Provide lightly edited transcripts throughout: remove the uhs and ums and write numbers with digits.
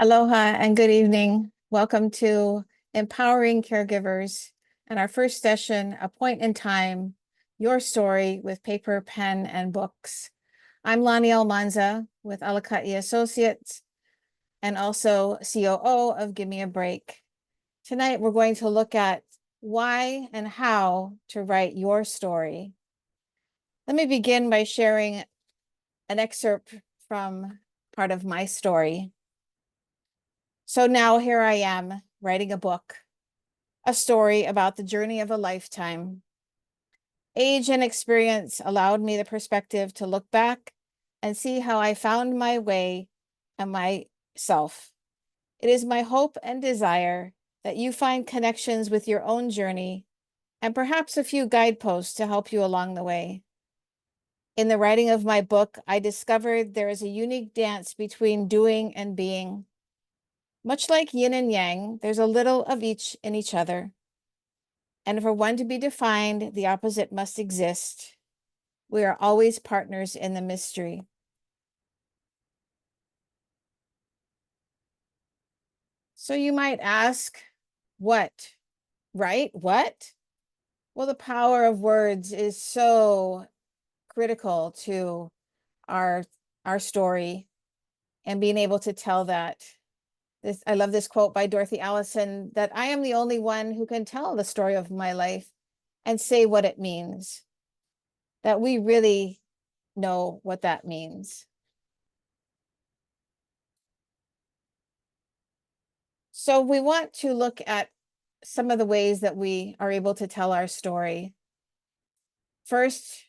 Aloha and good evening. Welcome to Empowering Caregivers and our first session, A Point in Time, Your Story with Paper, Pen, and Books. I'm Lani Almanza with Alaka'i Associates and also COO of Give Me a Break. Tonight, we're going to look at why and how to write your story. Let me begin by sharing an excerpt from part of my story. So now here I am writing a book, a story about the journey of a lifetime. Age and experience allowed me the perspective to look back and see how I found my way and myself. It is my hope and desire that you find connections with your own journey and perhaps a few guideposts to help you along the way. In the writing of my book, I discovered there is a unique dance between doing and being. Much like yin and yang, there's a little of each in each other. And for one to be defined, the opposite must exist. We are always partners in the mystery. So you might ask, what? Right? What? Well, the power of words is so critical to our story and being able to tell that. I love this quote by Dorothy Allison, that I am the only one who can tell the story of my life and say what it means, that we really know what that means. So we want to look at some of the ways that we are able to tell our story. First,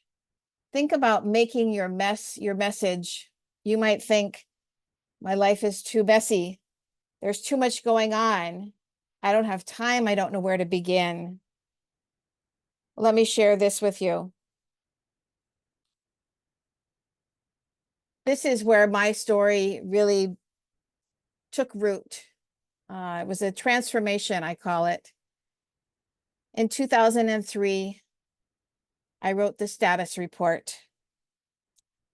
think about making your message. You might think, my life is too messy. There's too much going on. I don't have time. I don't know where to begin. Let me share this with you. This is where my story really took root. It was a transformation, I call it. In 2003, I wrote the status report.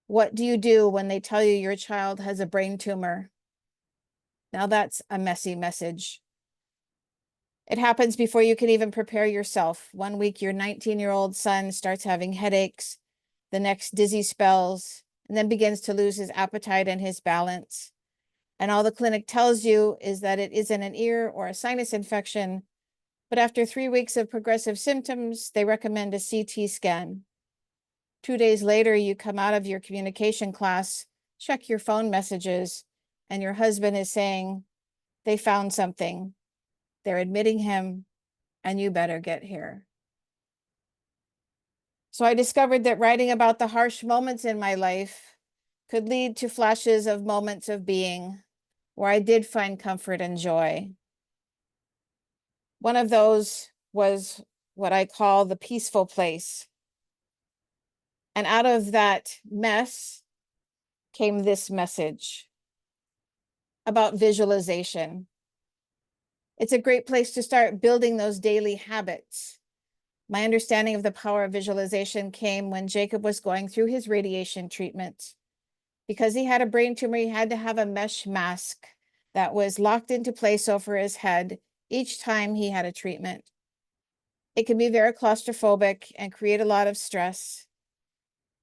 What do you do when they tell you your child has a brain tumor? Now that's a messy message. It happens before you can even prepare yourself. One week, your 19-year-old son starts having headaches, the next dizzy spells, and then begins to lose his appetite and his balance. And all the clinic tells you is that it isn't an ear or a sinus infection, but after 3 weeks of progressive symptoms, they recommend a CT scan. 2 days later, you come out of your communication class, check your phone messages, and your husband is saying, they found something. They're admitting him, and you better get here. So I discovered that writing about the harsh moments in my life could lead to flashes of moments of being where I did find comfort and joy. One of those was what I call the peaceful place. And out of that mess came this message about visualization. It's a great place to start building those daily habits. My understanding of the power of visualization came when Jacob was going through his radiation treatment. Because he had a brain tumor, he had to have a mesh mask that was locked into place over his head each time he had a treatment. It can be very claustrophobic and create a lot of stress.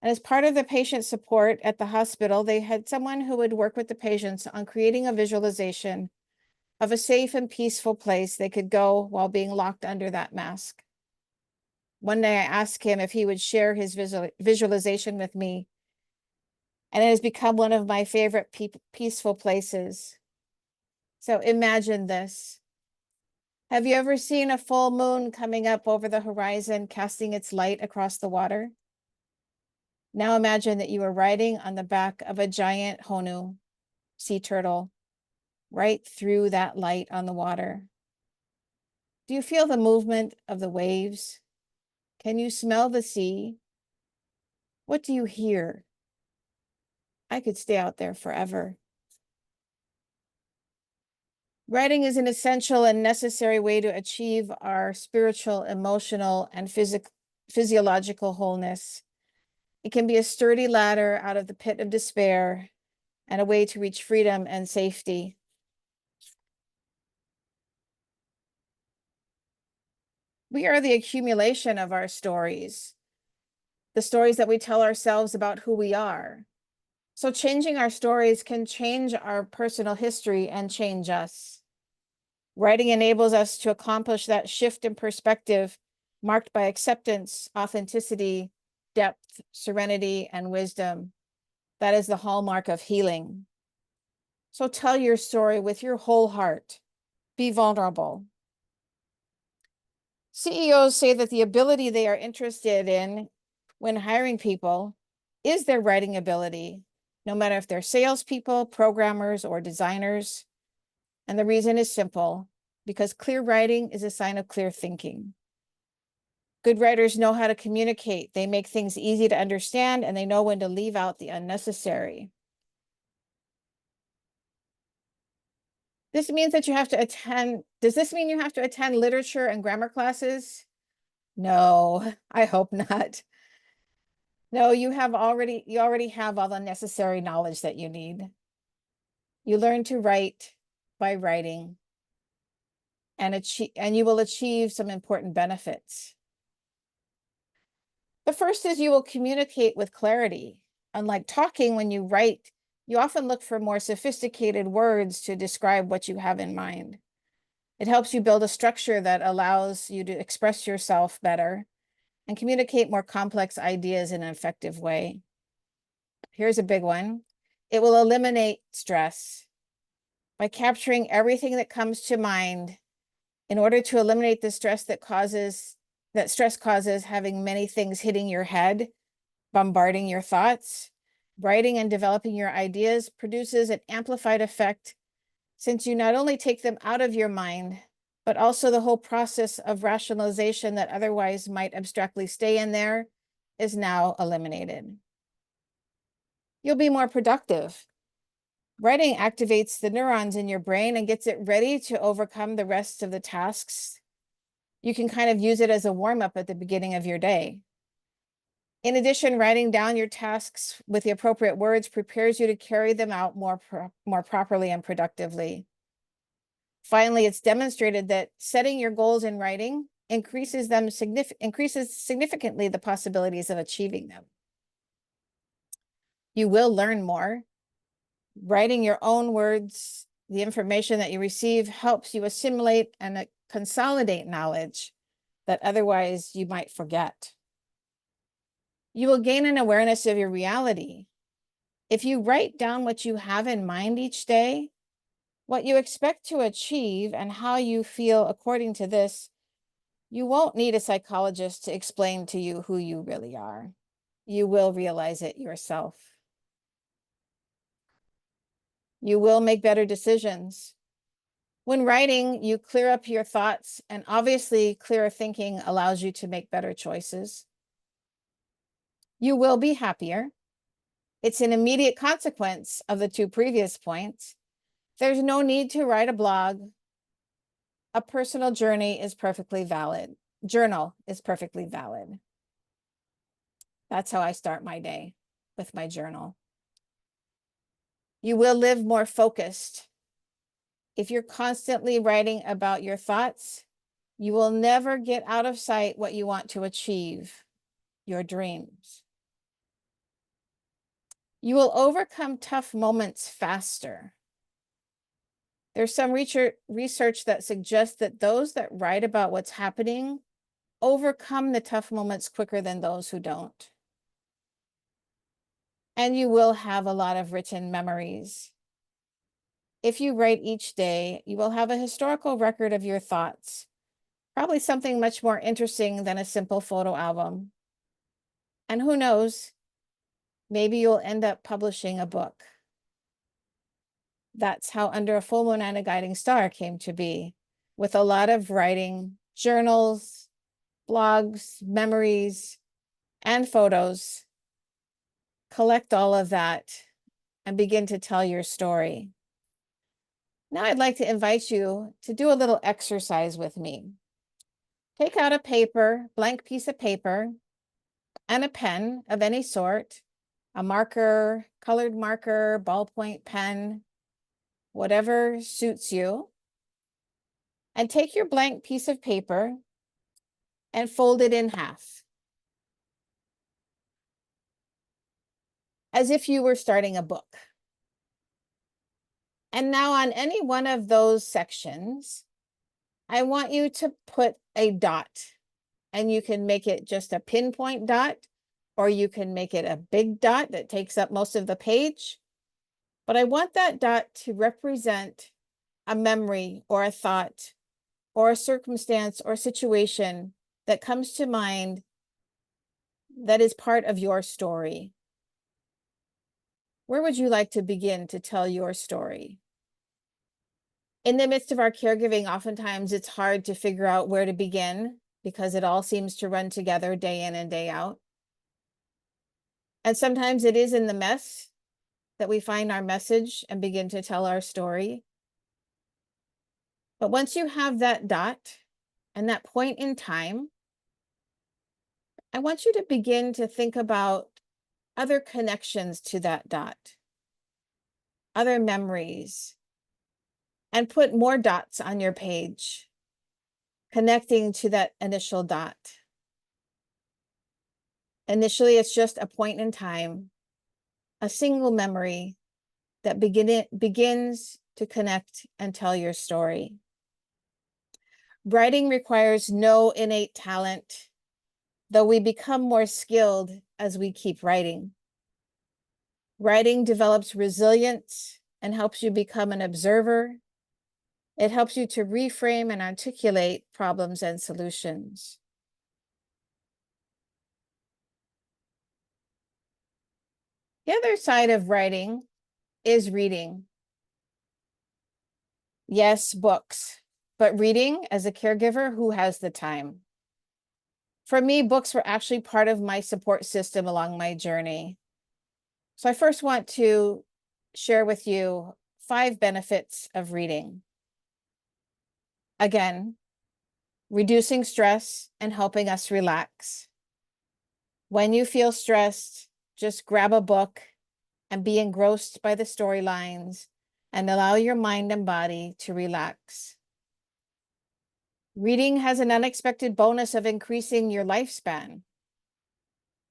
And as part of the patient support at the hospital, they had someone who would work with the patients on creating a visualization of a safe and peaceful place they could go while being locked under that mask. One day I asked him if he would share his visualization with me, and it has become one of my favorite peaceful places. So imagine this. Have you ever seen a full moon coming up over the horizon, casting its light across the water? Now imagine that you are riding on the back of a giant honu, sea turtle, right through that light on the water. Do you feel the movement of the waves? Can you smell the sea? What do you hear? I could stay out there forever. Writing is an essential and necessary way to achieve our spiritual, emotional, and physiological wholeness. It can be a sturdy ladder out of the pit of despair and a way to reach freedom and safety. We are the accumulation of our stories, the stories that we tell ourselves about who we are. So changing our stories can change our personal history and change us. Writing enables us to accomplish that shift in perspective marked by acceptance, authenticity, depth, serenity, and wisdom. That is the hallmark of healing. So tell your story with your whole heart. Be vulnerable. CEOs say that the ability they are interested in when hiring people is their writing ability, no matter if they're salespeople, programmers, or designers. And the reason is simple, because clear writing is a sign of clear thinking. Good writers know how to communicate. They make things easy to understand, and they know when to leave out the unnecessary. This means that you have to attend. Does this mean you have to attend literature and grammar classes? No, I hope not. No, you already have all the necessary knowledge that you need. You learn to write by writing, and you will achieve some important benefits. The first is you will communicate with clarity. Unlike talking, when you write, you often look for more sophisticated words to describe what you have in mind. It helps you build a structure that allows you to express yourself better and communicate more complex ideas in an effective way. Here's a big one. It will eliminate stress. By capturing everything that comes to mind, in order to eliminate the stress that stress causes having many things hitting your head, bombarding your thoughts, writing and developing your ideas produces an amplified effect, since you not only take them out of your mind, but also the whole process of rationalization that otherwise might abstractly stay in there is now eliminated. You'll be more productive. Writing activates the neurons in your brain and gets it ready to overcome the rest of the tasks. You can kind of use it as a warm-up at the beginning of your day. In addition, writing down your tasks with the appropriate words prepares you to carry them out more properly and productively. Finally, it's demonstrated that setting your goals in writing increases significantly the possibilities of achieving them. You will learn more. Writing your own words, the information that you receive helps you assimilate and consolidate knowledge that otherwise you might forget. You will gain an awareness of your reality. If you write down what you have in mind each day, what you expect to achieve, and how you feel according to this, you won't need a psychologist to explain to you who you really are. You will realize it yourself. You will make better decisions. When writing, you clear up your thoughts, and obviously clearer thinking allows you to make better choices. You will be happier. It's an immediate consequence of the two previous points. There's no need to write a blog. A personal journey is perfectly valid. Journal is perfectly valid. That's how I start my day, with my journal. You will live more focused. If you're constantly writing about your thoughts, you will never get out of sight what you want to achieve, your dreams. You will overcome tough moments faster. There's some research that suggests that those that write about what's happening overcome the tough moments quicker than those who don't. And you will have a lot of written memories. If you write each day, you will have a historical record of your thoughts, probably something much more interesting than a simple photo album. And who knows, maybe you'll end up publishing a book. That's how Under a Full Moon and a Guiding Star came to be, with a lot of writing, journals, blogs, memories, and photos. Collect all of that and begin to tell your story. Now I'd like to invite you to do a little exercise with me. Take out a blank piece of paper, and a pen of any sort, a marker, colored marker, ballpoint pen, whatever suits you. And take your blank piece of paper and fold it in half, as if you were starting a book. And now on any one of those sections, I want you to put a dot, and you can make it just a pinpoint dot, or you can make it a big dot that takes up most of the page. But I want that dot to represent a memory or a thought or a circumstance or situation that comes to mind that is part of your story. Where would you like to begin to tell your story? In the midst of our caregiving, oftentimes it's hard to figure out where to begin because it all seems to run together day in and day out. And sometimes it is in the mess that we find our message and begin to tell our story. But once you have that dot and that point in time, I want you to begin to think about other connections to that dot, other memories, and put more dots on your page, connecting to that initial dot. Initially, it's just a point in time, a single memory that begins to connect and tell your story. Writing requires no innate talent, though we become more skilled as we keep writing. Writing develops resilience and helps you become an observer. It helps you to reframe and articulate problems and solutions. The other side of writing is reading. Yes, books, but reading as a caregiver, who has the time? For me, books were actually part of my support system along my journey. So I first want to share with you 5 benefits of reading. Again, reducing stress and helping us relax. When you feel stressed, just grab a book and be engrossed by the storylines and allow your mind and body to relax. Reading has an unexpected bonus of increasing your lifespan.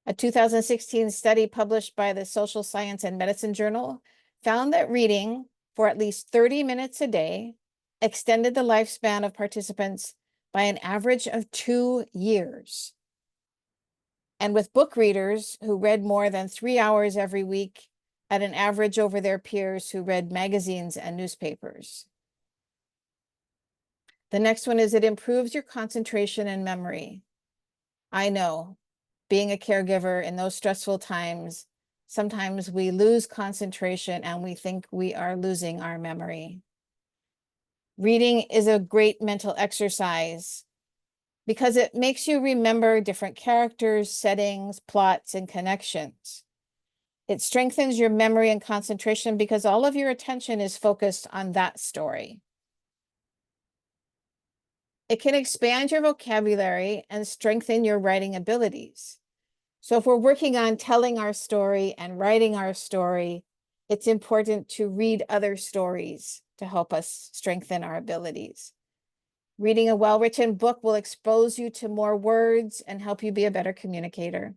A 2016 study published by the Social Science and Medicine Journal found that reading for at least 30 minutes a day extended the lifespan of participants by an average of 2 years. And with book readers who read more than 3 hours every week at an average over their peers who read magazines and newspapers. The next one is it improves your concentration and memory. I know, being a caregiver in those stressful times, sometimes we lose concentration and we think we are losing our memory. Reading is a great mental exercise because it makes you remember different characters, settings, plots, and connections. It strengthens your memory and concentration because all of your attention is focused on that story. It can expand your vocabulary and strengthen your writing abilities. So if we're working on telling our story and writing our story, it's important to read other stories to help us strengthen our abilities. Reading a well-written book will expose you to more words and help you be a better communicator.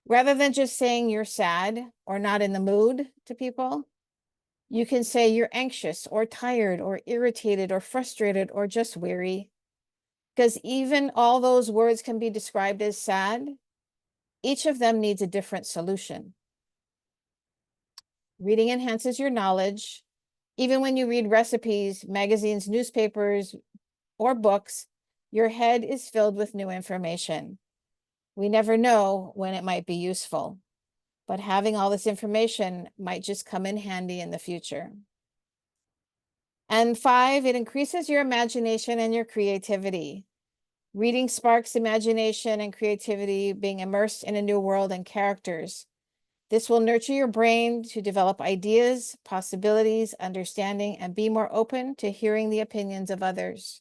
Rather than just saying you're sad or not in the mood to people, you can say you're anxious or tired or irritated or frustrated or just weary. Because even all those words can be described as sad, each of them needs a different solution. Reading enhances your knowledge. Even when you read recipes, magazines, newspapers, or books, your head is filled with new information. We never know when it might be useful, but having all this information might just come in handy in the future. And 5, it increases your imagination and your creativity. Reading sparks imagination and creativity, being immersed in a new world and characters. This will nurture your brain to develop ideas, possibilities, understanding, and be more open to hearing the opinions of others.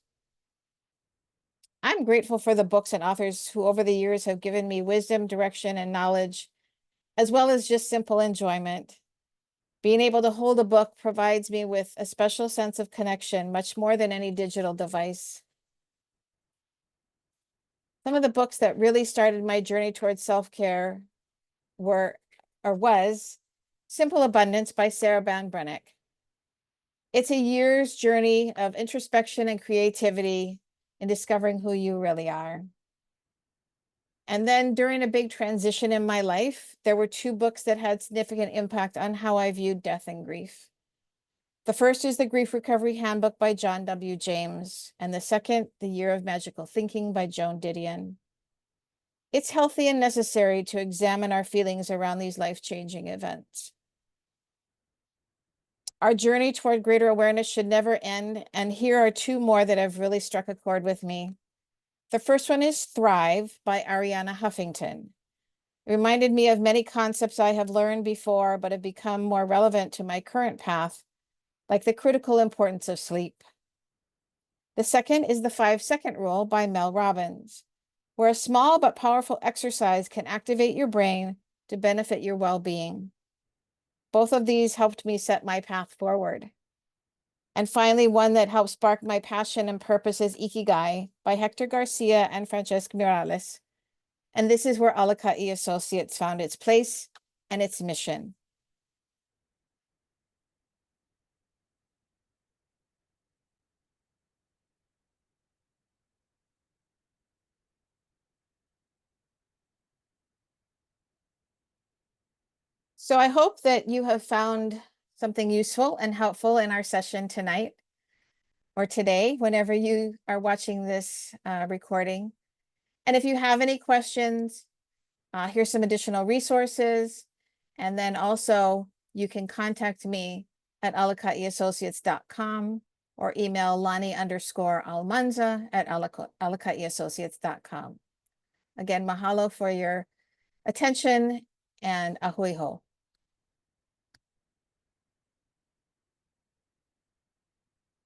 I'm grateful for the books and authors who over the years have given me wisdom, direction, and knowledge, as well as just simple enjoyment. Being able to hold a book provides me with a special sense of connection, much more than any digital device. Some of the books that really started my journey towards self-care was Simple Abundance by Sarah Ban Brennick. It's a year's journey of introspection and creativity in discovering who you really are. And then during a big transition in my life, there were two books that had significant impact on how I viewed death and grief. The first is The Grief Recovery Handbook by John W. James, and the second, The Year of Magical Thinking by Joan Didion. It's healthy and necessary to examine our feelings around these life-changing events. Our journey toward greater awareness should never end, and here are two more that have really struck a chord with me. The first one is Thrive by Arianna Huffington. It reminded me of many concepts I have learned before, but have become more relevant to my current path, like the critical importance of sleep. The second is The 5-Second Rule by Mel Robbins, where a small but powerful exercise can activate your brain to benefit your well-being. Both of these helped me set my path forward. And finally, one that helped spark my passion and purpose is Ikigai by Hector Garcia and Francesc Miralles. And this is where Alaka'i Associates found its place and its mission. So I hope that you have found something useful and helpful in our session tonight or today, whenever you are watching this recording. And if you have any questions, here's some additional resources. And then also you can contact me at alaka'iassociates.com or email Lani_Almanza@alaka'iassociates.com. Again, mahalo for your attention and ahui ho.